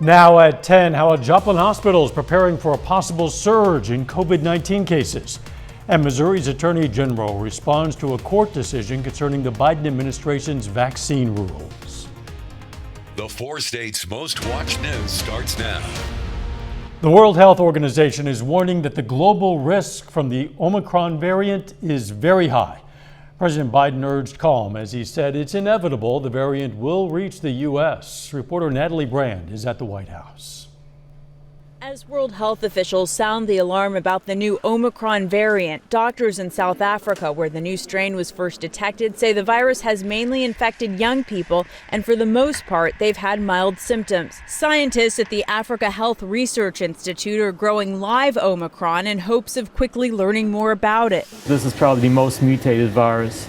Now at 10, how a Joplin hospital is preparing for a possible surge in COVID-19 cases. And Missouri's Attorney General responds to a court decision concerning the Biden administration's vaccine rules. The 4 states' most watched news starts now. The World Health Organization is warning that the global risk from the Omicron variant is very high. President Biden urged calm as he said it's inevitable the variant will reach the U.S. Reporter Natalie Brand is at the White House. As World Health officials sound the alarm about the new Omicron variant, doctors in South Africa, where the new strain was first detected, say the virus has mainly infected young people, and for the most part, they've had mild symptoms. Scientists at the Africa Health Research Institute are growing live Omicron in hopes of quickly learning more about it. This is probably the most mutated virus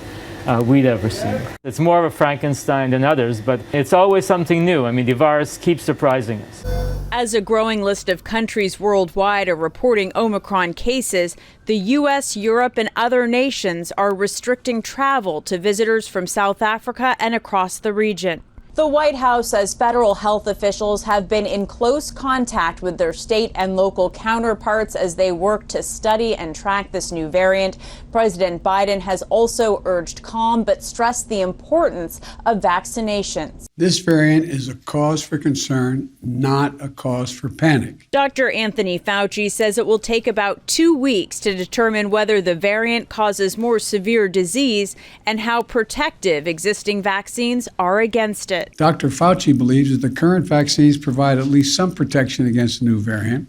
we'd ever seen. It's more of a Frankenstein than others, but it's always something new. I mean, the virus keeps surprising us. As a growing list of countries worldwide are reporting Omicron cases, the U.S., Europe, and other nations are restricting travel to visitors from South Africa and across the region. The White House says federal health officials have been in close contact with their state and local counterparts as they work to study and track this new variant. President Biden has also urged calm but stressed the importance of vaccinations. This variant is a cause for concern, not a cause for panic. Dr. Anthony Fauci says it will take about 2 weeks to determine whether the variant causes more severe disease and how protective existing vaccines are against it. Dr. Fauci believes that the current vaccines provide at least some protection against the new variant,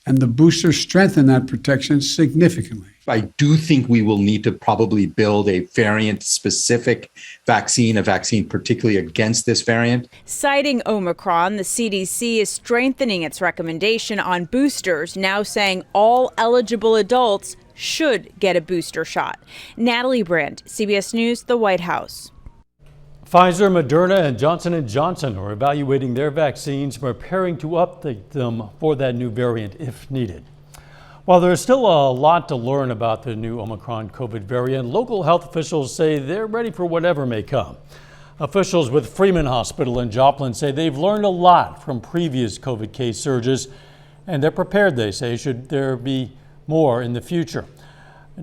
and the boosters strengthen that protection significantly. I do think we will need to probably build a variant-specific vaccine, a vaccine particularly against this variant. Citing Omicron, the CDC is strengthening its recommendation on boosters, now saying all eligible adults should get a booster shot. Natalie Brand, CBS News, the White House. Pfizer, Moderna, and Johnson & Johnson are evaluating their vaccines, preparing to update them for that new variant if needed. While there's still a lot to learn about the new Omicron COVID variant, local health officials say they're ready for whatever may come. Officials with Freeman Hospital in Joplin say they've learned a lot from previous COVID case surges, and they're prepared, they say, should there be more in the future.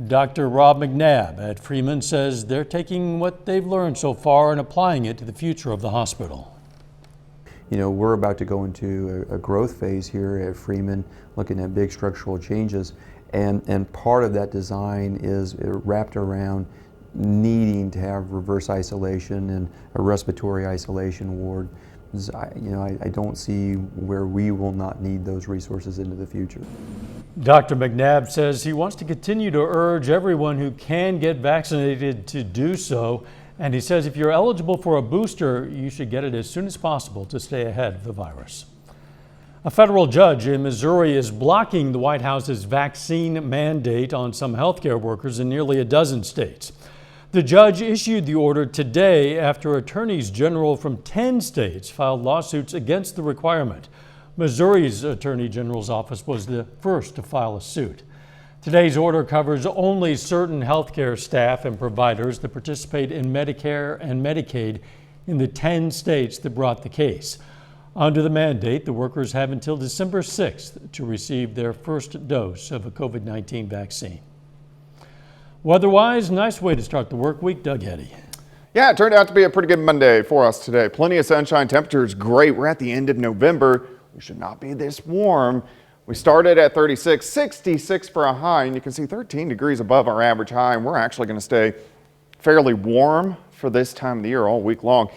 Dr. Rob McNabb at Freeman says they're taking what they've learned so far and applying it to the future of the hospital. You know, we're about to go into a growth phase here at Freeman, looking at big structural changes, and part of that design is wrapped around needing to have reverse isolation and a respiratory isolation ward. I don't see where we will not need those resources into the future. Dr. McNabb says he wants to continue to urge everyone who can get vaccinated to do so. And he says if you're eligible for a booster, you should get it as soon as possible to stay ahead of the virus. A federal judge in Missouri is blocking the White House's vaccine mandate on some healthcare workers in nearly a dozen states. The judge issued the order today after attorneys general from 10 states filed lawsuits against the requirement. Missouri's Attorney General's office was the first to file a suit. Today's order covers only certain healthcare staff and providers that participate in Medicare and Medicaid in the 10 states that brought the case. Under the mandate, the workers have until December 6th to receive their first dose of a COVID-19 vaccine. Weather-wise, nice way to start the work week. Doug Eddy. Yeah, it turned out to be a pretty good Monday for us today. Plenty of sunshine, temperatures great. We're at the end of November. We should not be this warm. We started at 36, 66 for a high, and you can see 13 degrees above our average high, and we're actually going to stay fairly warm for this time of the year all week long.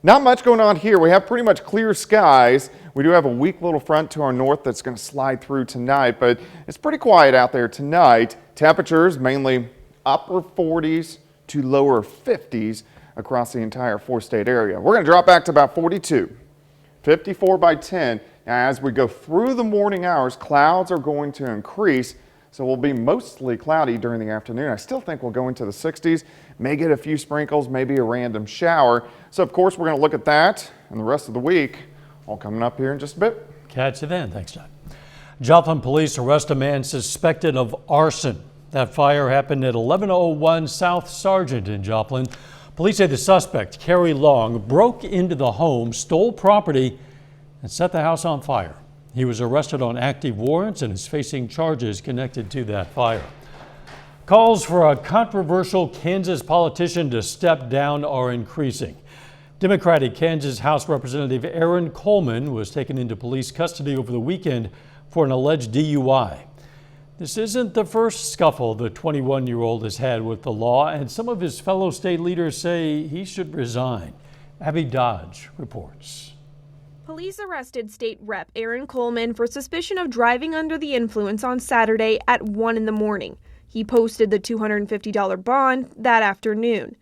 Not much going on here. We have pretty much clear skies. We do have a weak little front to our north that's going to slide through tonight, but it's pretty quiet out there tonight. Temperatures mainly upper 40s to lower 50s across the entire 4-state area. We're going to drop back to about 42, 54 by 10. Now, as we go through the morning hours, clouds are going to increase, so we'll be mostly cloudy during the afternoon. I still think we'll go into the 60s, may get a few sprinkles, maybe a random shower. So, of course, we're going to look at that and the rest of the week, all coming up here in just a bit. Catch you then. Thanks, John. Joplin police arrest a man suspected of arson. That fire happened at 1101 South Sargent in Joplin. Police say the suspect, Kerry Long, broke into the home, stole property, and set the house on fire. He was arrested on active warrants and is facing charges connected to that fire. Calls for a controversial Kansas politician to step down are increasing. Democratic Kansas House Representative Aaron Coleman was taken into police custody over the weekend for an alleged DUI. This isn't the first scuffle the 21-year-old has had with the law, and some of his fellow state leaders say he should resign. Abby Dodge reports. Police arrested State Rep Aaron Coleman for suspicion of driving under the influence on Saturday at 1 in the morning. He posted the $250 bond that afternoon.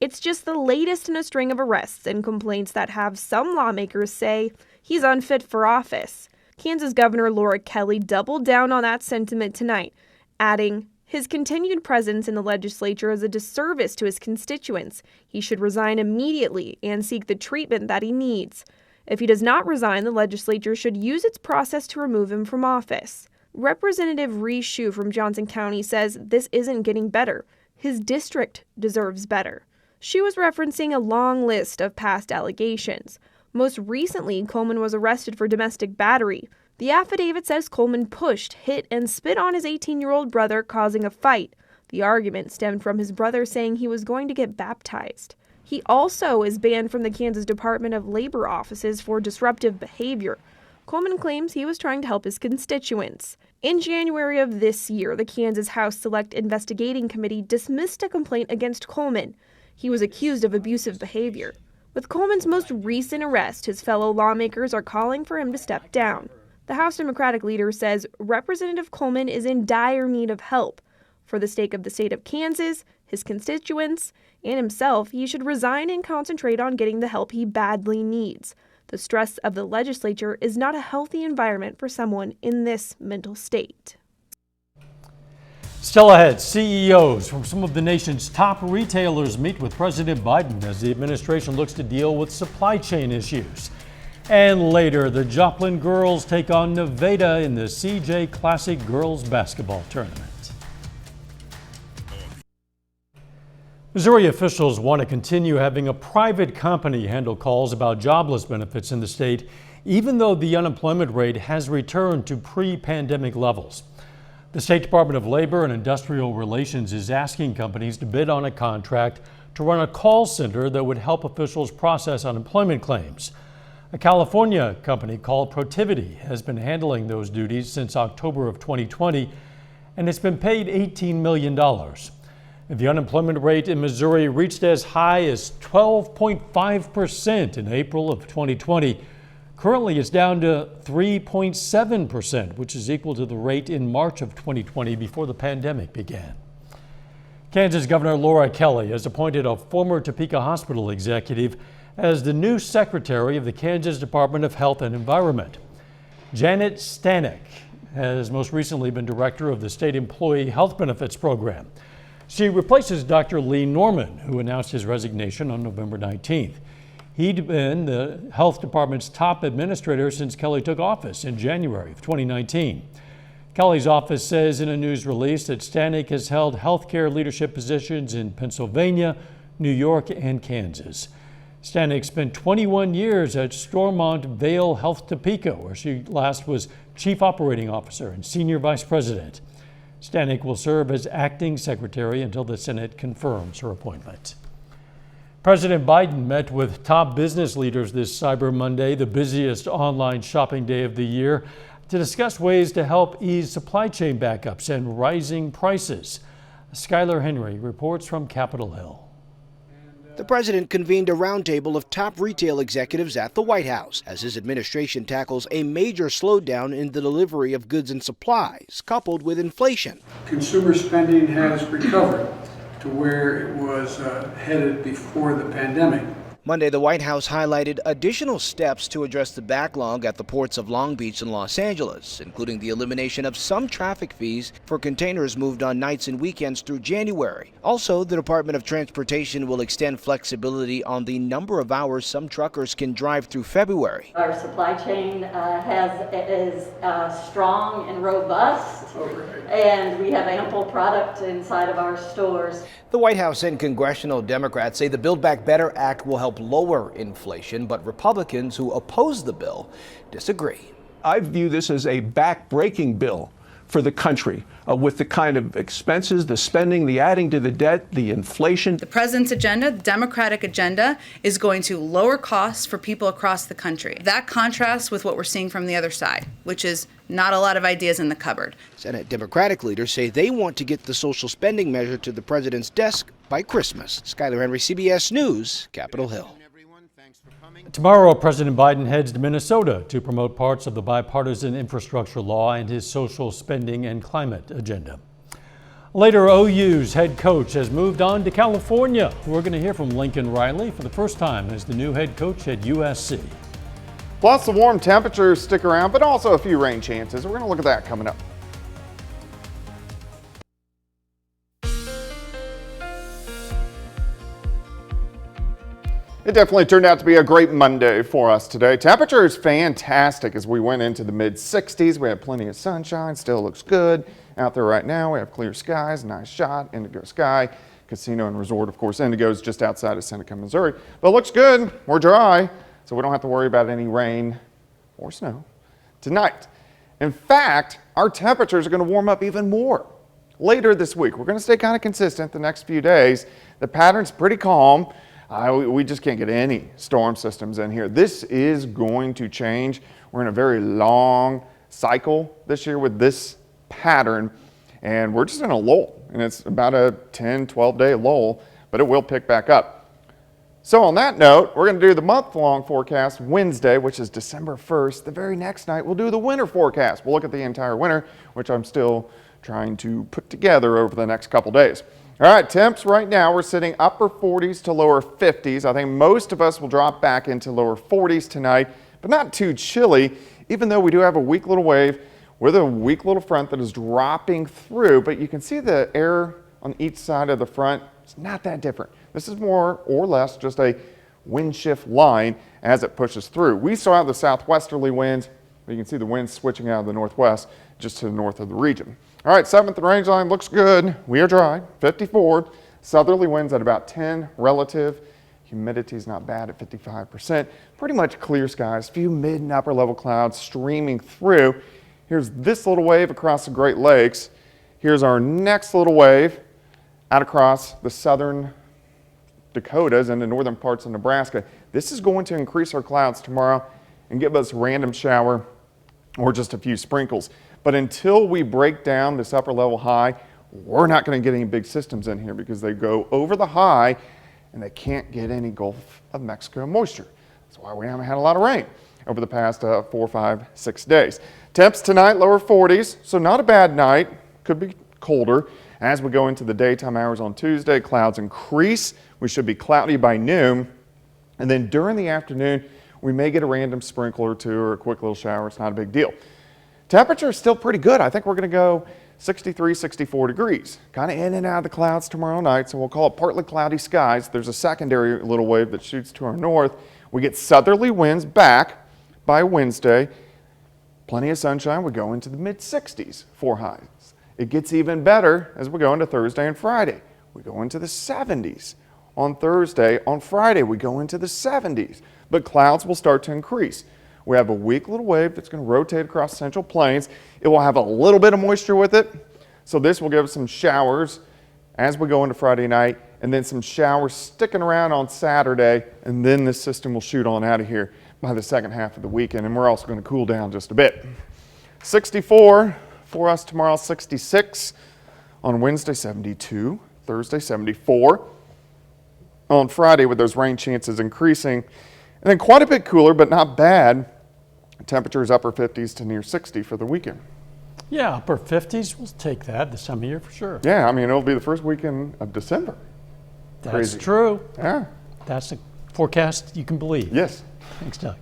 It's just the latest in a string of arrests and complaints that have some lawmakers say he's unfit for office. Kansas Governor Laura Kelly doubled down on that sentiment tonight, adding, his continued presence in the legislature is a disservice to his constituents. He should resign immediately and seek the treatment that he needs. If he does not resign, the legislature should use its process to remove him from office. Representative Rhys Shue from Johnson County says this isn't getting better. His district deserves better. Shue was referencing a long list of past allegations. Most recently, Coleman was arrested for domestic battery. The affidavit says Coleman pushed, hit, and spit on his 18-year-old brother, causing a fight. The argument stemmed from his brother saying he was going to get baptized. He also is banned from the Kansas Department of Labor offices for disruptive behavior. Coleman claims he was trying to help his constituents. In January of this year, the Kansas House Select Investigating Committee dismissed a complaint against Coleman. He was accused of abusive behavior. With Coleman's most recent arrest, his fellow lawmakers are calling for him to step down. The House Democratic leader says Representative Coleman is in dire need of help. For the sake of the state of Kansas, his constituents, and himself, he should resign and concentrate on getting the help he badly needs. The stress of the legislature is not a healthy environment for someone in this mental state. Still ahead, CEOs from some of the nation's top retailers meet with President Biden as the administration looks to deal with supply chain issues. And later, the Joplin girls take on Nevada in the CJ Classic Girls Basketball Tournament. Missouri officials want to continue having a private company handle calls about jobless benefits in the state, even though the unemployment rate has returned to pre-pandemic levels. The State Department of Labor and Industrial Relations is asking companies to bid on a contract to run a call center that would help officials process unemployment claims. A California company called Protiviti has been handling those duties since October of 2020, and it's been paid $18 million. The unemployment rate in Missouri reached as high as 12.5% in April of 2020. Currently, it's down to 3.7%, which is equal to the rate in March of 2020 before the pandemic began. Kansas Governor Laura Kelly has appointed a former Topeka Hospital executive as the new secretary of the Kansas Department of Health and Environment. Janet Stanek has most recently been director of the State Employee Health Benefits Program. She replaces Dr. Lee Norman, who announced his resignation on November 19th. He'd been the health department's top administrator since Kelly took office in January of 2019. Kelly's office says in a news release that Stanek has held healthcare leadership positions in Pennsylvania, New York, and Kansas. Stanek spent 21 years at Stormont Vale Health Topeka, where she last was chief operating officer and senior vice president. Stanek will serve as acting secretary until the Senate confirms her appointment. President Biden met with top business leaders this Cyber Monday, the busiest online shopping day of the year, to discuss ways to help ease supply chain backups and rising prices. Skylar Henry reports from Capitol Hill. The president convened a roundtable of top retail executives at the White House as his administration tackles a major slowdown in the delivery of goods and supplies, coupled with inflation. Consumer spending has recovered to where it was headed before the pandemic. Monday, the White House highlighted additional steps to address the backlog at the ports of Long Beach and Los Angeles, including the elimination of some traffic fees for containers moved on nights and weekends through January. Also, the Department of Transportation will extend flexibility on the number of hours some truckers can drive through February. Our supply chain is strong and robust, and we have ample product inside of our stores. The White House and congressional Democrats say the Build Back Better Act will help help lower inflation, but Republicans who oppose the bill disagree. I view this as a back-breaking bill for the country, with the kind of expenses, the spending, the adding to the debt, the inflation. The president's agenda, the Democratic agenda, is going to lower costs for people across the country. That contrasts with what we're seeing from the other side, which is not a lot of ideas in the cupboard. Senate Democratic leaders say they want to get the social spending measure to the president's desk by Christmas. Skyler Henry, CBS News, Capitol Hill. Tomorrow, President Biden heads to Minnesota to promote parts of the bipartisan infrastructure law and his social spending and climate agenda. Later, OU's head coach has moved on to California. We're going to hear from Lincoln Riley for the first time as the new head coach at USC. Plus, the warm temperatures stick around, but also a few rain chances. We're going to look at that coming up. It definitely turned out to be a great Monday for us today. Temperature is fantastic as we went into the mid-60s. We had plenty of sunshine, still looks good out there right now. We have clear skies, nice shot, indigo sky. Casino and resort, of course, Indigo is just outside of Seneca, Missouri. But it looks good, we're dry, so we don't have to worry about any rain or snow tonight. In fact, our temperatures are going to warm up even more later this week. We're going to stay kind of consistent the next few days. The pattern's pretty calm. We just can't get any storm systems in here. This is going to change. We're in a very long cycle this year with this pattern, and we're just in a lull, and it's about a 10, 12-day lull, but it will pick back up. So on that note, we're going to do the month-long forecast Wednesday, which is December 1st. The very next night, we'll do the winter forecast. We'll look at the entire winter, which I'm still trying to put together over the next couple days. All right, temps right now, we're sitting upper 40s to lower 50s. I think most of us will drop back into lower 40s tonight, but not too chilly, even though we do have a weak little wave with a weak little front that is dropping through. But you can see the air on each side of the front. It's not that different. This is more or less just a wind shift line as it pushes through. We still have the southwesterly winds, but you can see the winds switching out of the northwest just to the north of the region. All right, 7th range line looks good. We are dry, 54. Southerly winds at about 10 relative. Humidity is not bad at 55%. Pretty much clear skies, few mid and upper level clouds streaming through. Here's this little wave across the Great Lakes. Here's our next little wave out across the southern Dakotas and the northern parts of Nebraska. This is going to increase our clouds tomorrow and give us a random shower or just a few sprinkles. But until we break down this upper level high, we're not going to get any big systems in here because they go over the high and they can't get any Gulf of Mexico moisture. That's why we haven't had a lot of rain over the past 4, 5, 6 days. Temps tonight, lower 40s, so not a bad night. Could be colder. As we go into the daytime hours on Tuesday, clouds increase. We should be cloudy by noon. And then during the afternoon, we may get a random sprinkle or two or a quick little shower. It's not a big deal. Temperature is still pretty good. I think we're going to go 63, 64 degrees. Kind of in and out of the clouds tomorrow night, so we'll call it partly cloudy skies. There's a secondary little wave that shoots to our north. We get southerly winds back by Wednesday. Plenty of sunshine. We go into the mid-60s for highs. It gets even better as we go into Thursday and Friday. We go into the 70s on Thursday. On Friday, we go into the 70s, but clouds will start to increase. We have a weak little wave that's going to rotate across the Central Plains. It will have a little bit of moisture with it, so this will give us some showers as we go into Friday night, and then some showers sticking around on Saturday, and then this system will shoot on out of here by the second half of the weekend, and we're also going to cool down just a bit. 64 for us tomorrow, 66 on Wednesday, 72, Thursday, 74. On Friday with those rain chances increasing, and then quite a bit cooler, but not bad. Temperatures upper 50s to near 60 for the weekend. Yeah, upper 50s, we'll take that this time of year for sure. Yeah, I mean, it'll be the first weekend of December. That's Crazy. true. Yeah. That's a forecast you can believe. Yes. Thanks, Doug.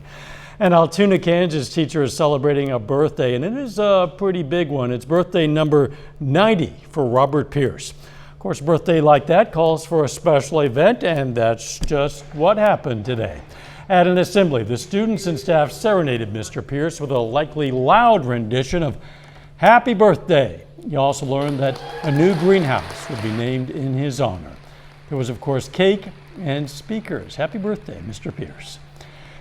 An Altoona, Kansas teacher is celebrating a birthday, and it is a pretty big one. It's birthday number 90 for Robert Pierce. Of course, a birthday like that calls for a special event, and that's just what happened today. At an assembly, the students and staff serenaded Mr. Pierce with a likely loud rendition of Happy Birthday. You also learned that a new greenhouse would be named in his honor. There was, of course, cake and speakers. Happy birthday, Mr. Pierce.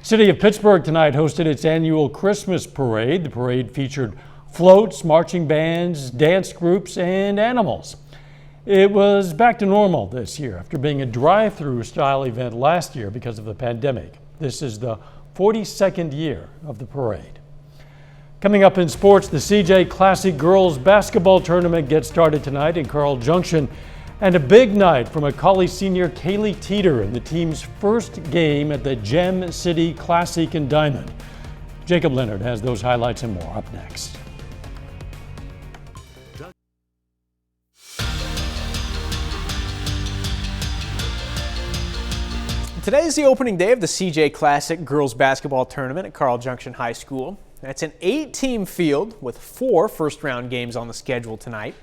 City of Pittsburgh tonight hosted its annual Christmas parade. The parade featured floats, marching bands, dance groups, and animals. It was back to normal this year after being a drive-through style event last year because of the pandemic. This is the 42nd year of the parade. Coming up in sports, the CJ Classic Girls Basketball Tournament gets started tonight in Carl Junction. And a big night for Macaulay senior Kaylee Teeter in the team's first game at the Gem City Classic in Diamond. Jacob Leonard has those highlights and more up next. Today is the opening day of the CJ Classic Girls Basketball Tournament at Carl Junction High School. That's an 8-team field with 4 first-round games on the schedule tonight.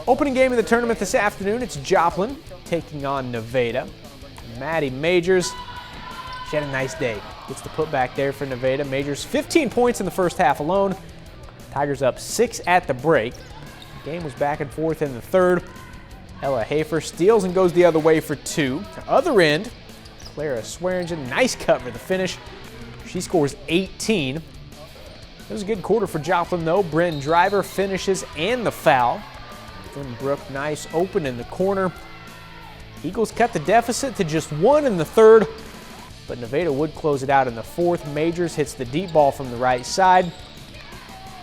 Opening game of the tournament this afternoon, it's Joplin taking on Nevada. Maddie Majors, she had a nice day. Gets the putback there for Nevada. Majors 15 points in the first half alone. Tigers up 6 at the break. The game was back and forth in the third. Ella Hafer steals and goes the other way for 2. The other end, Clara Swearingen, nice cut for the finish. She scores 18. It was a good quarter for Joplin though. Bryn Driver finishes and the foul. Then Brooke nice open in the corner. Eagles cut the deficit to just 1 in the third, but Nevada would close it out in the fourth. Majors hits the deep ball from the right side,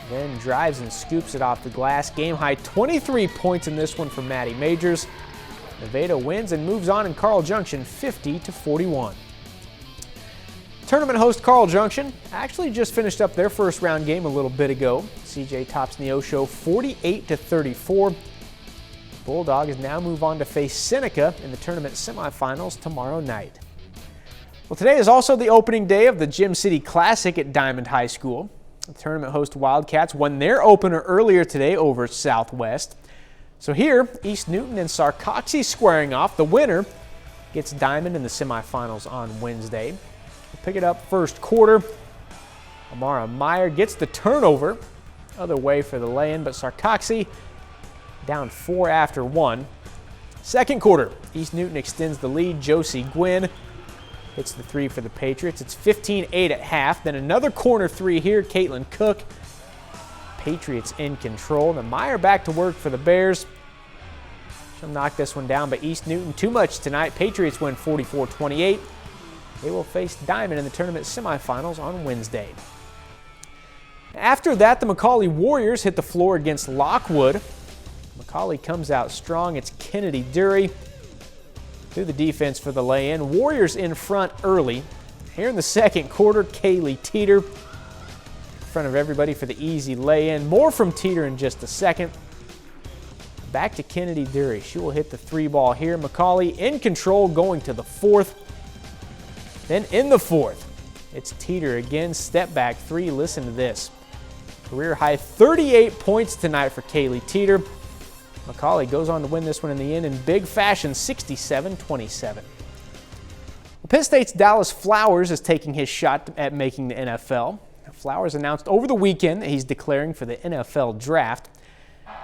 then drives and scoops it off the glass. Game high 23 points in this one for Maddie Majors. Nevada wins and moves on in Carl Junction 50-41. Tournament host Carl Junction actually just finished up their first round game a little bit ago. CJ tops Neosho 48-34. Bulldogs now move on to face Seneca in the tournament semifinals tomorrow night. Well, today is also the opening day of the Gem City Classic at Diamond High School. The tournament host Wildcats won their opener earlier today over Southwest. So here, East Newton and Sarcoxy squaring off. The winner gets Diamond in the semifinals on Wednesday. We'll pick it up first quarter. Amara Meyer gets the turnover. Other way for the lay-in, but Sarcoxy down 4 after 1. Second quarter, East Newton extends the lead. Josie Gwynn hits the 3 for the Patriots. It's 15-8 at half. Then another corner 3 here. Caitlin Cook. Patriots in control. Now Meyer back to work for the Bears. She'll knock this one down, but East Newton too much tonight. Patriots win 44-28. They will face Diamond in the tournament semifinals on Wednesday. After that, the Macaulay Warriors hit the floor against Lockwood. Macaulay comes out strong. It's Kennedy Dury through the defense for the lay-in. Warriors in front early. Here in the second quarter, Kaylee Teeter in front of everybody for the easy lay-in. More from Teeter in just a second. Back to Kennedy Dury. She will hit the 3 ball here. Macaulay in control going to the fourth. Then in the fourth, it's Teeter again. Step back 3. Listen to this. Career high 38 points tonight for Kaylee Teeter. Macaulay goes on to win this one in the end in big fashion, 67-27. Well, Penn State's Dallas Flowers is taking his shot at making the NFL. Flowers announced over the weekend that he's declaring for the NFL draft.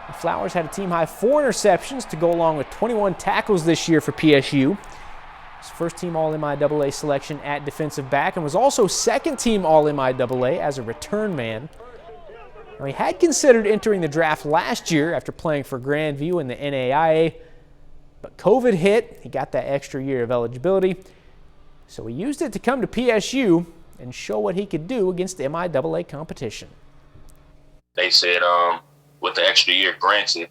The Flowers had a team-high 4 interceptions to go along with 21 tackles this year for PSU. His first-team All-MIAA selection at defensive back and was also second-team All-MIAA as a return man. Now, he had considered entering the draft last year after playing for Grandview in the NAIA, but COVID hit. He got that extra year of eligibility, so he used it to come to PSU and show what he could do against the MIAA competition. They said with the extra year granted,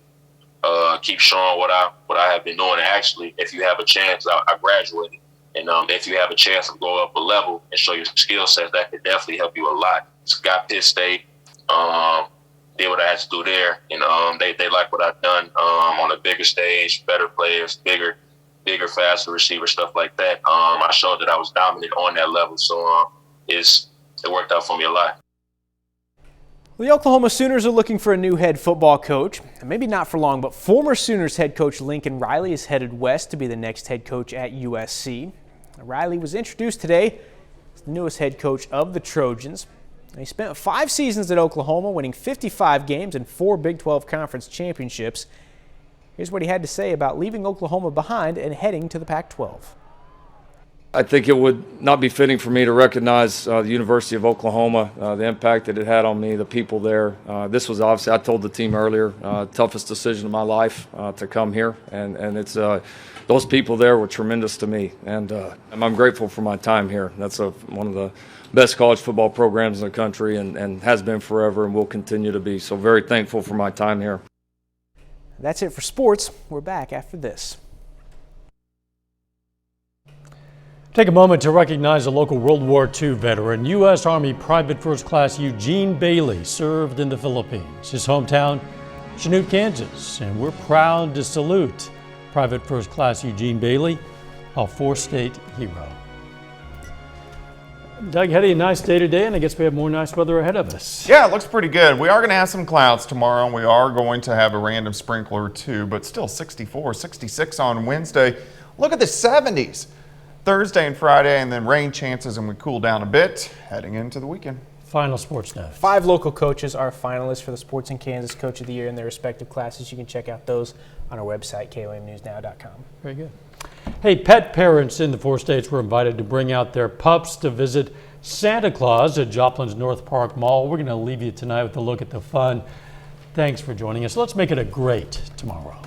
keep showing what I have been doing. And actually, if you have a chance, I graduated. And if you have a chance to go up a level and show your skill set, that could definitely help you a lot. Got Pitt State, did what I had to do there. And they like what I've done on a bigger stage, better players, bigger, faster receiver, stuff like that. I showed that I was dominant on that level. So it worked out for me a lot. The Oklahoma Sooners are looking for a new head football coach. Maybe not for long, but former Sooners head coach Lincoln Riley is headed west to be the next head coach at USC. Riley was introduced today as the newest head coach of the Trojans. He spent 5 seasons at Oklahoma, winning 55 games and 4 Big 12 Conference championships. Here's what he had to say about leaving Oklahoma behind and heading to the Pac-12. I think it would not be fitting for me to recognize the University of Oklahoma, the impact that it had on me, the people there. This was obviously, I told the team earlier, toughest decision of my life to come here, and it's those people there were tremendous to me, and I'm grateful for my time here. That's one of the best college football programs in the country, and has been forever and will continue to be. So very thankful for my time here. That's it for sports. We're back after this. Take a moment to recognize a local World War II veteran. U.S. Army Private First Class Eugene Bailey served in the Philippines. His hometown, Chanute, Kansas. And we're proud to salute Private First Class Eugene Bailey, a four-state hero. Doug, had a nice day today, and I guess we have more nice weather ahead of us. Yeah, it looks pretty good. We are going to have some clouds tomorrow, and we are going to have a random sprinkler or two, but still 64, 66 on Wednesday. Look at the 70s. Thursday and Friday, and then rain chances, and we cool down a bit heading into the weekend. Final sports note. 5 local coaches are finalists for the Sports in Kansas Coach of the Year in their respective classes. You can check out those on our website, KOMNewsNow.com. Very good. Hey, pet parents in the 4 states were invited to bring out their pups to visit Santa Claus at Joplin's North Park Mall. We're going to leave you tonight with a look at the fun. Thanks for joining us. Let's make it a great tomorrow.